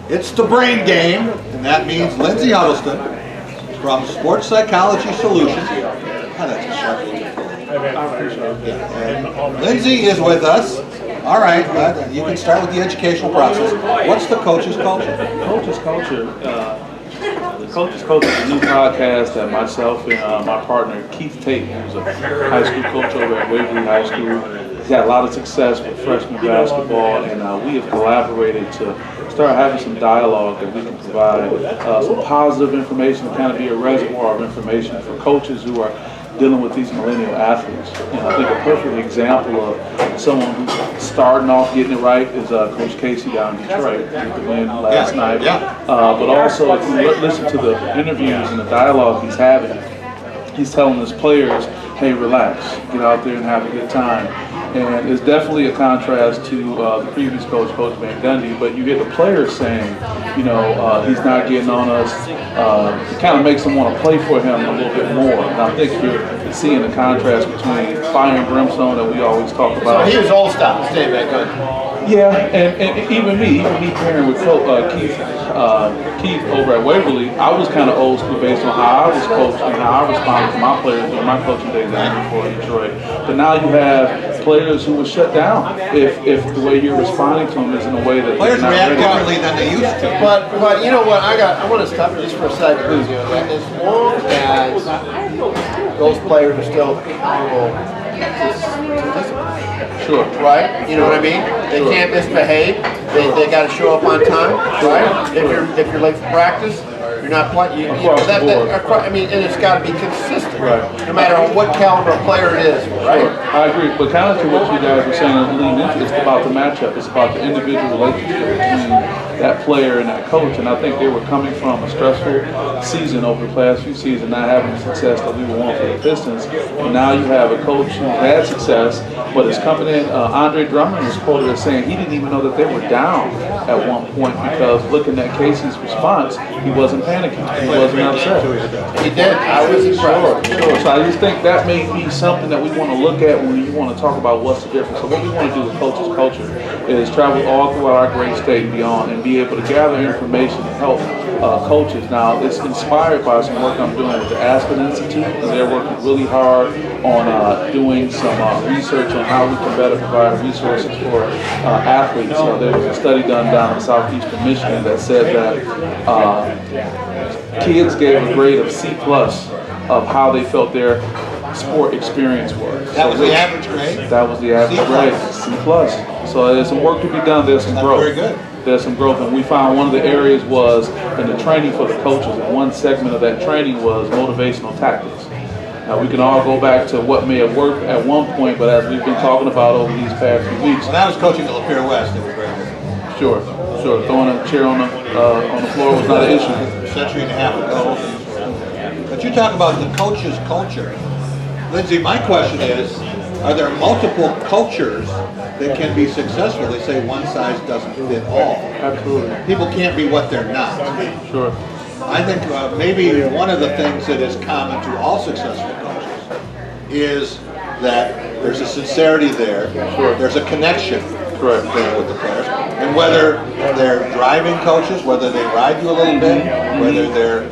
It's the brain game, and that means Lindsay Huddleston from Sports Psychology Solutions. Oh, that's a sharp little and Lindsay is with us. All right, you can start with the educational process. What's the Coach's Culture? Coach's Culture. The Coach's Culture is a new podcast that myself and my partner Keith Tate, who's a high school coach over at Waverly High School, he's had a lot of success with freshman basketball, and we have collaborated to start having some dialogue that we can provide some positive information, kind of be a reservoir of information for coaches who are dealing with these millennial athletes. And I think a perfect example of someone who's starting off getting it right is Coach Casey down in Detroit with the win last night. But also, if you listen to the interviews and the dialogue he's having, he's telling his players, hey, relax, get out there and have a good time. And it's definitely a contrast to the previous coach, Coach Van Gundy, but you get the players saying, you know, he's not getting on us. It kind of makes them want to play for him a little bit more. And I think you're seeing the contrast between fire and brimstone that we always talk about. So he was old style, stay back on. Yeah, and even me pairing with Keith over at Waverly, I was kind of old school based on how I was coached and how I responded to my players during my coaching days down before Detroit. But now you have players who were shut down if the way you're responding to them is in a way that players react differently than they used to. But you know what? I want to stop just for a second. As long as those players are still accountable to discipline. Sure. Right? You know what I mean? They can't misbehave. They got to show up on time. Right? If you're late for practice, you're not playing. I mean, and it's got to be consistent. Right. No matter what caliber of player it is. Right? Sure. I agree. But kind of to what you guys were saying, lean into, it's about the matchup. It's about the individual relationship between that player and that coach. And I think they were coming from a stressful season over the past few seasons, not having the success that we were wanting for the Pistons. And now you have a coach who had success, but is coming in. Andre Drummond was quoted as saying he didn't even know that they were down at one point because looking at Casey's response, he wasn't panicking. He wasn't upset. He did. I was impressed. Sure. So I just think that may be something that we want to look at when you want to talk about what's the difference. So what we want to do with Coach's Culture is travel all throughout our great state and beyond and be able to gather information and help coaches. Now, it's inspired by some work I'm doing with the Aspen Institute, and they're working really hard on doing some research on how we can better provide resources for athletes. There was a study done down in southeastern Michigan that said that kids gave a grade of C+ of how they felt their sport experience was. That was the average grade? That was the average grade, C+. So there's some work to be done, there's some growth. Very good. There's some growth, and we found one of the areas was in the training for the coaches, and one segment of that training was motivational tactics. Now we can all go back to what may have worked at one point, but as we've been talking about over these past few weeks. When I was coaching at Lapeer West, it was very good. Sure. Throwing a chair on the floor was not an issue. A century and a half ago. But you talk about the coach's culture. Lindsay, my question is, are there multiple cultures that can be successful? They say one size doesn't fit all. Absolutely. People can't be what they're not. Sure. I think maybe one of the things that is common to all successful coaches is that there's a sincerity there. Sure. There's a connection Correct. there with the players. And whether they're driving coaches, whether they ride you a little bit, whether they're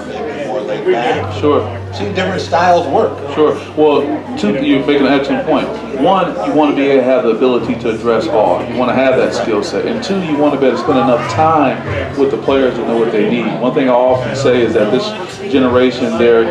maybe more laid back. Sure. See, different styles work. Sure. Well, you're making an excellent point. One, you want to be able to have the ability to address all. You want to have that skill set. And two, you want to be able to spend enough time with the players to know what they need. One thing I often say is that this generation, their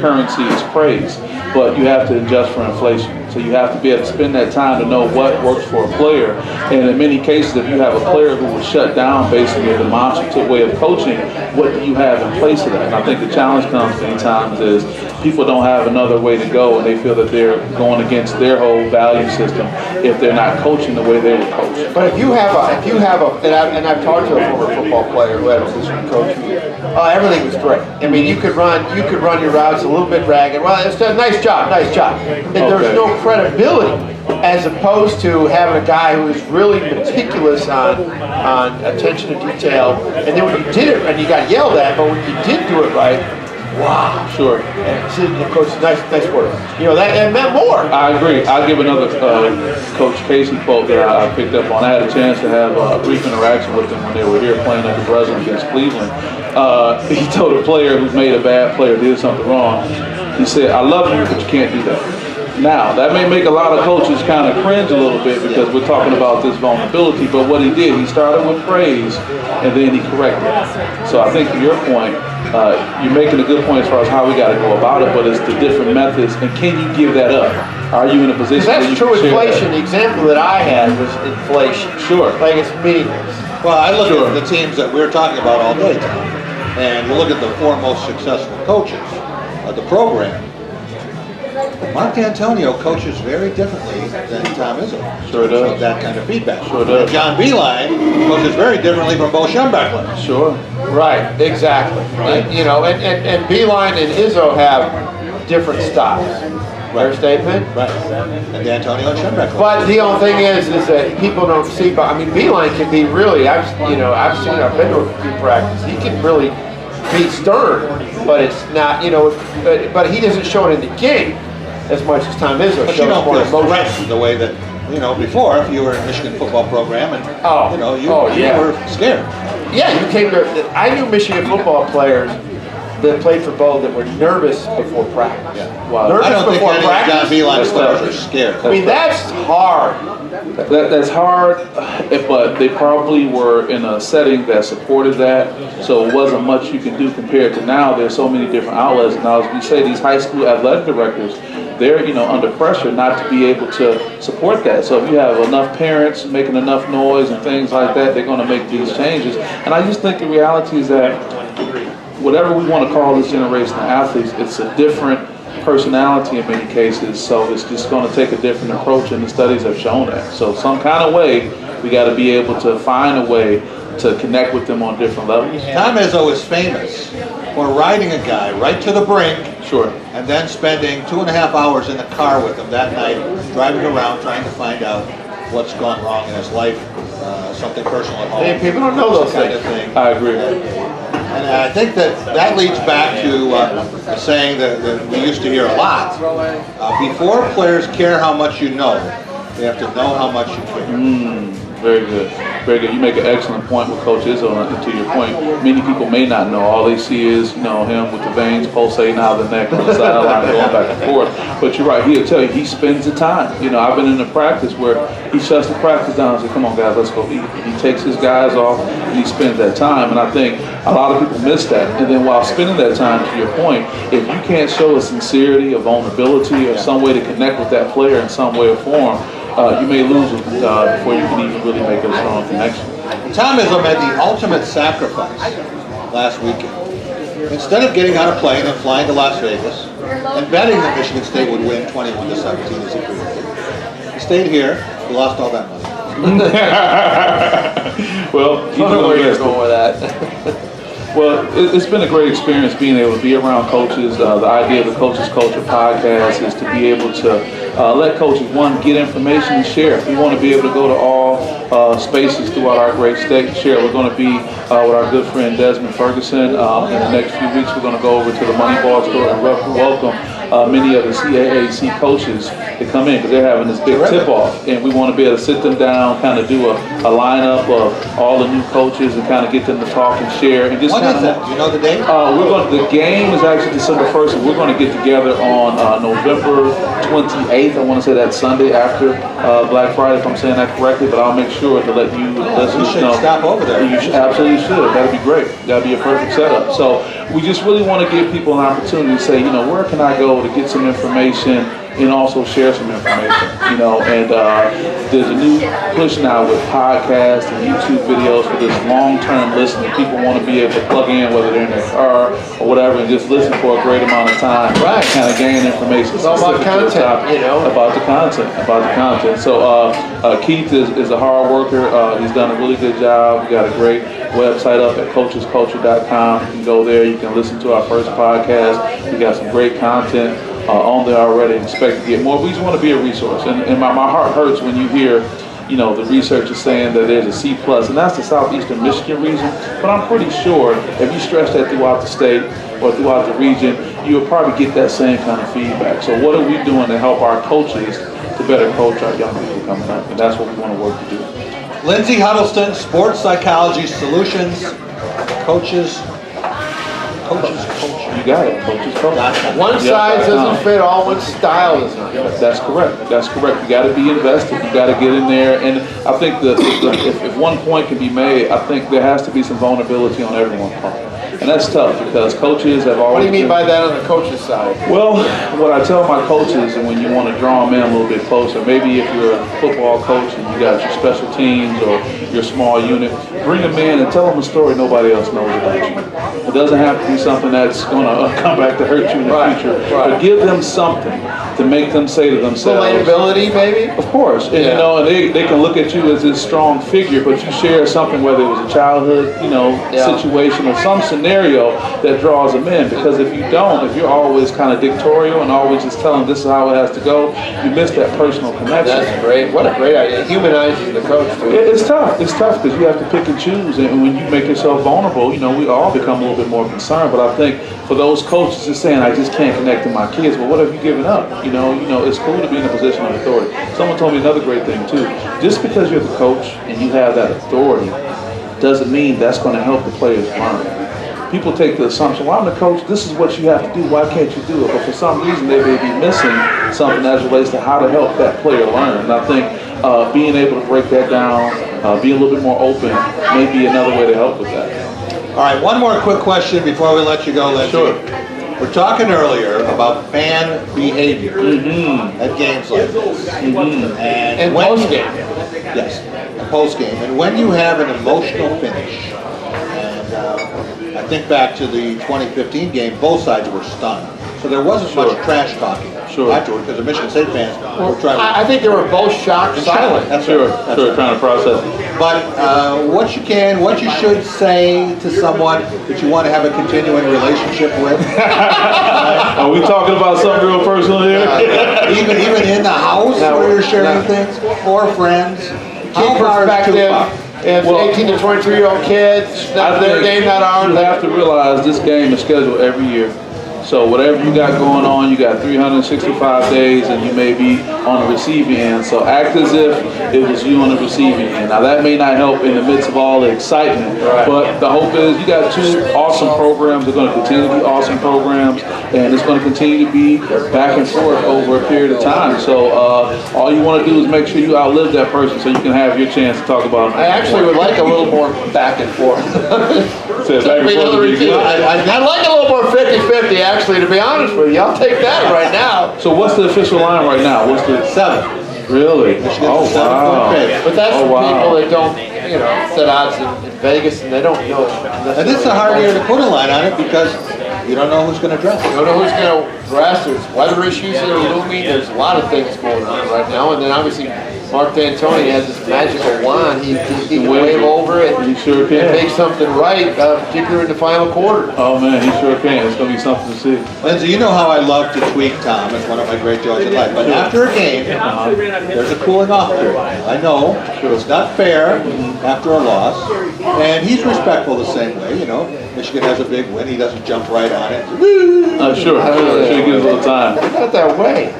currency is praise, but you have to adjust for inflation. So you have to be able to spend that time to know what works for a player. And in many cases, if you have a player who was shut down based on your demonstrative way of coaching, what do you have in place of that? And I think the challenge comes many times is people don't have another way to go, and they feel that they're going against their whole value system if they're not coaching the way they were coached. But if you have and I've talked to a former football player who had a position coach. Everything was great. I mean, you could run your routes a little bit ragged. Well, it's a nice job. And there's no credibility, as opposed to having a guy who is really meticulous on attention to detail. And then when you did it, and you got yelled at, but when you did do it right, wow. Sure. And see, coach, nice work. You know, that it meant more. I agree. I'll give another Coach Casey quote that I picked up on. I had a chance to have a brief interaction with them when they were here playing at the Brazil against Cleveland. He told a player who made a bad player, did something wrong. He said, "I love you, but you can't do that." Now, that may make a lot of coaches kind of cringe a little bit because we're talking about this vulnerability, but what he did, he started with praise and then he corrected it. So I think to your point, you're making a good point as far as how we got to go about it, but it's the different methods, and can you give that up? Are you in a position where you That's true can share inflation. that? The example that I had was inflation. Sure. Like it's meaningless. Well, I look Sure. at the teams that we're talking about all day, Tom, and you look at the four most successful coaches of the program. Mark D'Antonio coaches very differently than Tom Izzo. Sure does. That kind of feedback. Sure does. And John Beeline coaches very differently from Bo Schembechler. Sure. Right, exactly. Right. And, you know, and Beeline and Izzo have different styles. Fair statement? Right. And D'Antonio and Schembechler. But the only thing is that people don't see. But I mean, Beeline can be really. I've been to a few practice. He can really be stern, but it's not. You know, but he doesn't show it in the game as much as Tom Izzo But you shows don't more feel emotion. threatened the way that, you know, before, if you were in Michigan football program and, Oh. you know, you Yeah. were scared. Yeah, you came to. I knew Michigan football players that played for Bo that were nervous before practice. Yeah. Wow. Nervous I don't think before any of John practice. Beeline's That's players tough. are scared. I mean, that's hard. That's hard, but they probably were in a setting that supported that, so it wasn't much you can do compared to now. There's so many different outlets. Now, as we say, these high school athletic directors, they're under pressure not to be able to support that. So if you have enough parents making enough noise and things like that, they're going to make these changes. And I just think the reality is that whatever we want to call this generation of athletes, it's a different personality in many cases, so it's just going to take a different approach, and the studies have shown that. So some kind of way, we got to be able to find a way to connect with them on different levels. Tom Izzo is famous for riding a guy right to the brink Sure. and then spending 2.5 hours in the car with him that night, driving around trying to find out what's gone wrong in his life, something personal at home. Hey, people don't know those kind things. of thing. I agree. And I think that leads back to a saying that we used to hear a lot. Before players care how much you know, they have to know how much you care. Very good. Very good. You make an excellent point with Coach Izzo, and to your point, many people may not know. All they see is, him with the veins pulsating out of the neck on the sideline going back and forth. But you're right. He'll tell you, he spends the time. I've been in a practice where he shuts the practice down and says, "Come on, guys, let's go eat." He takes his guys off, and he spends that time. And I think a lot of people miss that. And then while spending that time, to your point, if you can't show a sincerity, a vulnerability, or some way to connect with that player in some way or form, you may lose them before you can even really make a strong connection. Tom Izzo made the ultimate sacrifice last weekend. Instead of getting on a plane and flying to Las Vegas and betting that Michigan State would win 21-17 as he predicted, he stayed here. He lost all that money. Well, I don't know where you're going with that. Well, it's been a great experience being able to be around coaches. The idea of the Coaches Culture podcast is to be able to let coaches, one, get information and share. We want to be able to go to all spaces throughout our great state and share. We're going to be with our good friend Desmond Ferguson. In the next few weeks, we're going to go over to the Moneyball store and welcome many of the CAAC coaches to come in because they're having this big tip-off. And we want to be able to sit them down, kind of do a lineup of all the new coaches and kind of get them to talk and share. And just When is that? Do you know the date? the game is actually December 1st, and we're going to get together on November 28th. I want to say that Sunday after Black Friday, if I'm saying that correctly, but I'll make sure to let you listeners You should know. stop over there. You absolutely should. That'd be great. That'd be a perfect setup. So we just really want to give people an opportunity to say, where can I go to get some information and also share some information, and there's a new push now with podcasts and YouTube videos for this long-term listening. People want to be able to plug in, whether they're in their car or whatever, and just listen for a great amount of time. Right. Kind of gain information. It's all about specific to the content, topic. About the content. So Keith is a hard worker. He's done a really good job. We got a great website up at coachesculture.com. You can go there. You can listen to our first podcast. We got some great content on there already. Expect to get more. We just want to be a resource. And my heart hurts when you hear the research is saying that there's a C+, and that's the southeastern Michigan region. But I'm pretty sure if you stretch that throughout the state or throughout the region, you'll probably get that same kind of feedback. So what are we doing to help our coaches to better coach our young people coming up? And that's what we want to work to do. Lindsay Huddleston, Sports Psychology Solutions, coaches. You got it, coaches coach. One size doesn't fit all, one style does not. That's correct. That's correct. You got to be invested. You got to get in there. And I think if one point can be made, I think there has to be some vulnerability on everyone's part. And that's tough because coaches have always. What do you mean by that on the coach's side? Well, what I tell my coaches, and when you want to draw them in a little bit closer, maybe if you're a football coach and you got your special teams or your small unit, bring them in and tell them a story nobody else knows about you. It doesn't have to be something that's going to come back to hurt you in the future, but give them something to make them say to themselves. Relatability, maybe? Of course. And, and they can look at you as this strong figure, but you share something, whether it was a childhood, situation or some scenario that draws them in. Because if you don't, if you're always kind of dictatorial and always just telling this is how it has to go, you miss that personal connection. That's great. What a great idea. Humanizing the coach, too. It's tough. It's tough because you have to pick and choose. And when you make yourself vulnerable, we all become a little bit more concerned. But I think for those coaches just saying, I just can't connect to my kids, well, what have you given up? It's cool to be in a position of authority. Someone told me another great thing, too. Just because you're the coach and you have that authority doesn't mean that's going to help the players learn. People take the assumption, well, I'm the coach, this is what you have to do, why can't you do it? But for some reason, they may be missing something as relates to how to help that player learn. And I think being able to break that down, be a little bit more open, may be another way to help with that. All right, one more quick question before we let you go, Lindsay. Sure. We're talking earlier about fan behavior at games like this. And post-game. Yes, and post-game. And when you have an emotional finish, and I think back to the 2015 game, both sides were stunned. So there wasn't much trash talking afterward because the Michigan State fans were trying to... I think they were both shocked, silent. That's Sure, right. trying to process it. But what you should say to someone that you want to have a continuing relationship with. Are we talking about something real personal here? Even in the house where you're sharing things, or friends. Keep perspective. If 18 to 23-year-old kids, their game, not ours. You have to realize this game is scheduled every year. So whatever you got going on, you got 365 days and you may be on the receiving end. So act as if it was you on the receiving end. Now that may not help in the midst of all the excitement, but the hope is you got two awesome programs. They're going to continue to be awesome programs, and it's going to continue to be back and forth over a period of time. So all you want to do is make sure you outlive that person so you can have your chance to talk about them. I actually would like a little more back and forth. I'd like a little more 50-50, actually, to be honest with you. I'll take that right now. So what's the official line right now? What's the 7? Really? Oh, wow. But that's for people that don't, set odds in Vegas and they don't know. And this is a hard year to put a line on it because you don't know who's going to dress. You don't know who's going to dress. There's weather issues that are looming. There's a lot of things going on right now. And then obviously Mark D'Antoni has this magical wand. He can wave over it He sure can. and make something right, particularly in the final quarter. Oh man, he sure can. It's going to be something to see. Lindsay, you know how I love to tweak Tom. It's one of my great jokes in life. But after a game, there's a cooling off period. I know it's not fair after a loss. And he's respectful the same way, Michigan has a big win. He doesn't jump right on it. Sure. He gives a little time. Not that way.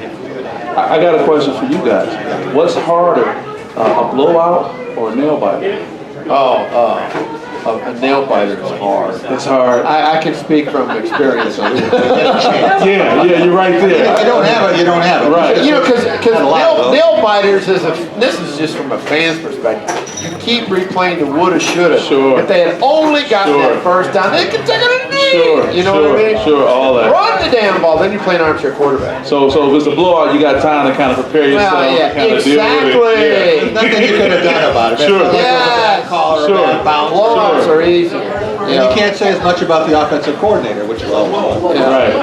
I got a question for you guys. What's harder, a blowout or a nail biter? A nail biter is hard. It's hard. I can speak from experience on it. Yeah, you're right there. If you don't have it, you don't have it. Right. Because nail biters this is just from a fan's perspective. You keep replaying the woulda, shoulda. Sure. If they had only gotten that first down, they could take it in the knee. You know what I mean? Sure, all that. Run the damn ball, then you're playing armchair quarterback. So if it's a blowout, you got time to kind of prepare yourself. Well, yeah, and kind of deal with exactly. it. There's nothing you could have done about it. Sure. Yeah. Call or a bad bounce. Blowouts are easy. And you can't say as much about the offensive coordinator, which is always fun. Right.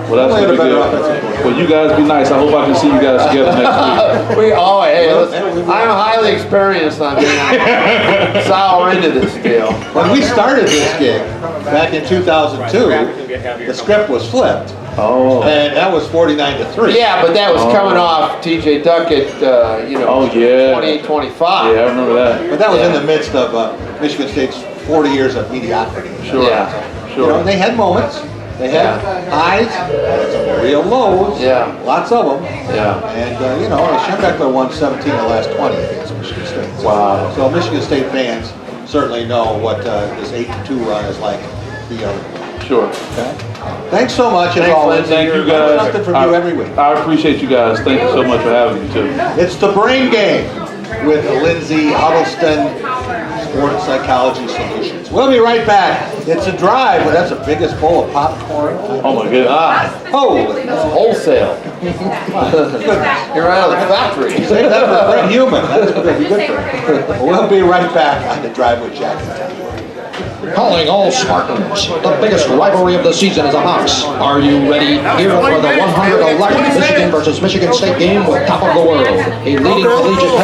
Well, that's Only what we a better do. offensive coordinator. Well, you guys be nice. I hope I can see you guys together next week. Listen, I'm highly experienced on being sour into this deal. When we started this gig back in 2002, the script was flipped. Oh. And that was 49-3. Yeah, but that was coming off T.J. Duckett, Oh, yeah. 28-25. Yeah, I remember that. But that was in the midst of Michigan State's 40 years of mediocrity. Sure. Yeah. You know, they had moments. They had highs, had some real lows. Yeah. Lots of them. Yeah. And, you know, Schembechler won 17 of the last 20 against Michigan State. Wow. So Michigan State fans certainly know what this 8-2 run is like. Sure. Okay? Thanks so much. Thanks, Lindsay. Thank you guys. Something from you every week. I appreciate you guys. Thank you so much for having me too. It's the Brain Game with Lindsay Huddleston, Sports Psychology Solutions. We'll be right back. It's a drive, but that's the biggest bowl of popcorn. Oh my goodness. Holy. Wholesale. You're right out of the factory. Save that for Fred Human. That's going to be good for him. We'll be right back on the drive with Jack and Tom. Calling all Spartans, the biggest rivalry of the season is upon us. Are you ready? Here for the 111th Michigan versus Michigan State game with top of the world, a leading collegiate